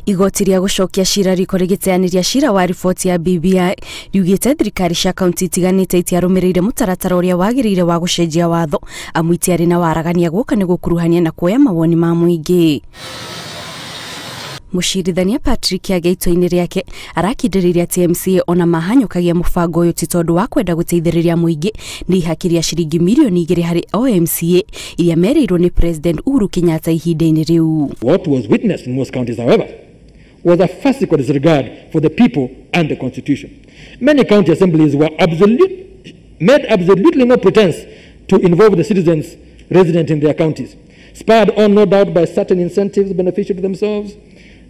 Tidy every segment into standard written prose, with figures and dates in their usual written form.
Igoti rĩa gũcokia cira riko rĩgĩteanĩria cira wa riboti ya BBI riugĩte thirikari cia kaunti itiganĩte itiarũmĩrĩire mũtaratara ũrĩa wagĩrĩire wa gũcenjia watho amu itiarĩ na waragania gũka nĩ gũkuruhania na kuoya mawoni ma mũingĩ. Mũcirithania Patrick Ageito-inĩ rĩake arakindĩrĩria TMCA ona mahanyũkagia mũbango ũyũ ti tondũ wa kwenda gũteithĩrĩria mũingĩ nĩ ihakiria ciringi milioni 2 harĩ OMCA iria merĩirwo nĩ President Uhuru Kenyatta ihinda-inĩ rĩu. What was witnessed in most counties, however, was a farcical disregard for the people and the constitution. Many county assemblies were made absolutely no pretense to involve the citizens resident in their counties, spurred on no doubt by certain incentives beneficial to themselves,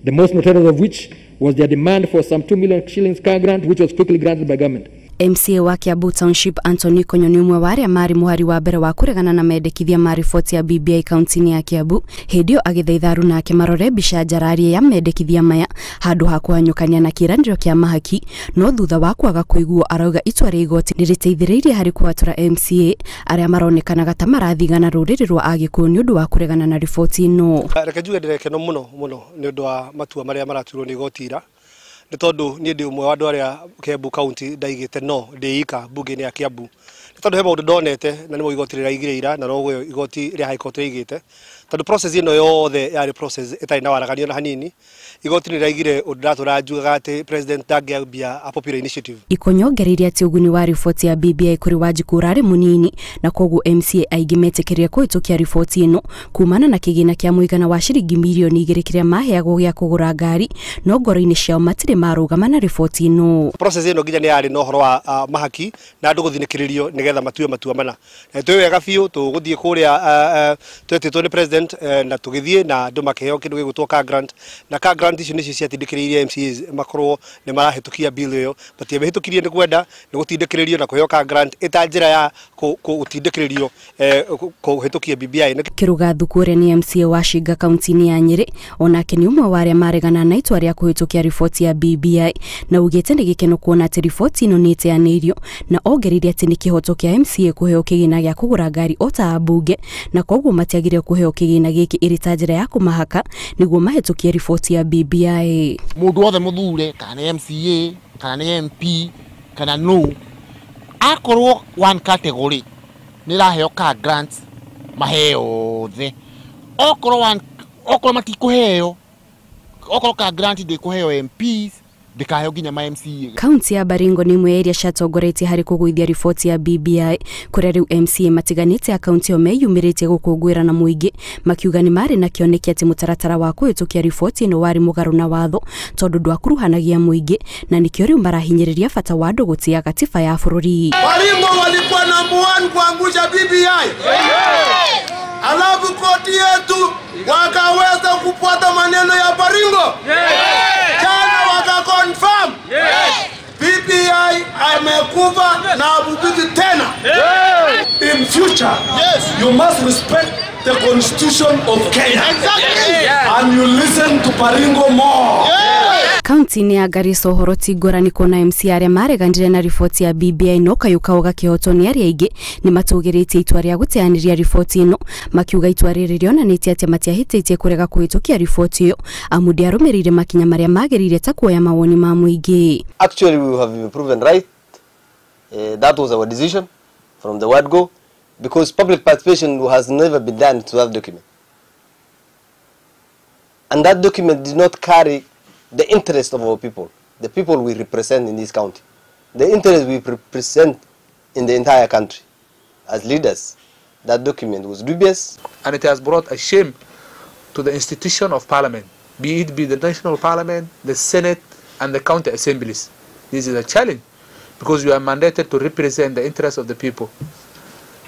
the most notorious of which was their demand for some 2 million shillings car grant, which was quickly granted by government. MCA wa Kiambu Township Anthony Konyo nĩ ũmwe wa arĩa marĩ mũhari wa mbere wa kũregana na mendekithia ma riboti ya BBI kaunti-inĩ ya Kiambu. Hĩndĩ ĩyo agĩthaitha aruna ake marore mbica njararie ya mendekithia maya handũ ha kũhanyũkania na kĩĩranĩro kĩa mahaki, no thutha wa kwaga kũiguo arauga itua rĩa igoti nĩ rĩteithĩrĩirie harĩ kũhatũra MCA arĩa maronekanaga ta marathigana rũrĩrĩ rwa Agĩkũyũ nĩ ũndũ wa kũregana na riboti ĩno. Reke njuge ndĩrekeno mũno nĩ ũndũ wa matua marĩa maraturwo nĩ igoti ira. Nĩ tondũ niĩ ndĩ ũmwe wa andũ arĩa Kiambu County ndaigĩte no ndĩika mbunge-inĩ ya Kiambu. Nĩ tondũ he maũndũ ndonete na nĩmo igoti rĩraigire ira na noguo igoti rĩa High Court rĩigĩte. Tondũ process ĩno yothe yarĩ process ĩtarĩ na waraganio na hanini. Igoti nĩrĩraigire ũndũ ndatũra njugaga atĩ President ndangĩambia a popular initiative. Ikonyogereire atĩ ũguni wa riboti ya BBI kũrĩ Wanjiku ũrarĩ mũnini na koguo MCA aingĩ metĩkĩrire kũhĩtũkia riboti ĩno kumana na kĩgĩna kĩa mũigana wa ciringi milioni 2 kĩrĩa maheagwo gĩa kũgũra ngari, no ngoro-inĩ ciao matirĩ marũgama na riboti ĩno. Process ĩno nginya nĩ yarĩ na ũhoro wa mahaki na andũ gũthinĩkĩrĩrio nĩgetha matue matua mana. Na twĩ wega biũ tũgũthiĩ kũrĩa twetĩtwo nĩ President na tũgĩthiĩ na andũ makĩheo kĩndũ gĩgũtwo car grant na car grant icio nĩcio ciatindĩkĩrĩirie MCAs makorwo nĩ marahĩtũkia bill ĩyo matiamĩhĩtũkirie nĩ kwenda nĩ gũtindĩkĩrĩrio na kũheo car grant ĩta njĩra ya gũtindĩkĩrĩrio kũhĩtũkia BBI. Kĩruga Thukure nĩ MCA wa Shinga kaunti-inĩ ya Nyĩrĩ onake nĩ ũmwe wa arĩa maregana na itua rĩa kũhĩtũkia riboti ya BBI na ugĩte nĩ gĩkeno kuona atĩ riboti ĩno nĩ ĩteanĩirio na ongereire atĩ nĩ kĩhoto kĩa MCA kũheo kĩgĩna gĩa kũgũra ngari o ta ambunge na koguo matiagĩrĩire kũheo kĩgĩna gĩkĩ ĩrĩ ta njĩra ya kũmahaka nĩguo mahĩtũkie riboti ya BBI. Mũndũ wothe mũthure kana nĩ MCA kana nĩ MP kana no akorwo one category nĩ raheo car grant maheo the okorwo matikũheo okorwo car grant ndĩkũheo MPs ndĩkaheo nginya ma MCA. Kaunti ya Baringo nĩ imwe iria ciatongoretie harĩ kũgũithia riboti ya BBI kũrĩa rĩu MCA matiganĩte akaunti ĩyo meyumĩrĩtie gũkũngũĩra na mũingĩ makiuga nĩ marĩ na kĩoneki atĩ mũtaratara wa kũhĩtũkia riboti ĩno warĩ mũgarũ na watho tondũ ndwakuruhanagia mũingĩ na nĩkĩo rĩu marahinyĩrĩria bata wa andũ gũtĩa katiba ya bũrũri. Baringo walikuwa number 1 kuangusha BBI. Alafu koti yetu wakaweza kufuata maneno ya Baringo. Jana wakakonfirm. BBI amekufa na abubiki tena. In future, you must respect the constitution of Kenya. And you listen to Baringo more. Kaunti-inĩ ya Garissa ũhoro ti ngũrani kuona MCA arĩa mareganire na riboti ya BBI no kayuka ũgakĩhotwo nĩ arĩa aingĩ nĩ matũgĩrĩtie itua rĩa gũteanĩria riboti ĩno makiuga itua rĩrĩ rĩonanĩtie atĩ matiahĩtĩtie kũrega kũhĩtũkia riboti ĩyo amu ndĩarũmĩrĩire makinya marĩa magĩrĩire ta kuoya mawoni ma mũingĩ. Actually we have been proven right. That was our decision from the word go because public participation has never been done to that document. And that document did not carry the interest of our people, the people we represent in this county, the interest we represent in the entire country as leaders. That document was dubious. And it has brought a shame to the institution of parliament, be it the national parliament, the Senate, and the county assemblies. This is a challenge because you are mandated to represent the interests of the people.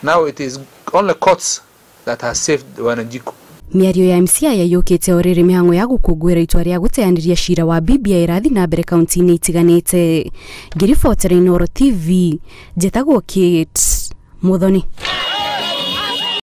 Now it is only courts that have saved Wanjiku. Mĩario ya MCA yayũkĩte o rĩrĩ mĩhang'o ya gũkũngũĩra itua rĩa gũteanĩria cira wa BBI ĩrathiĩ na mbere kaunti-inĩ itiganĩte. Ngĩribotera Inooro TV, njĩtagwo Kate Muthoni.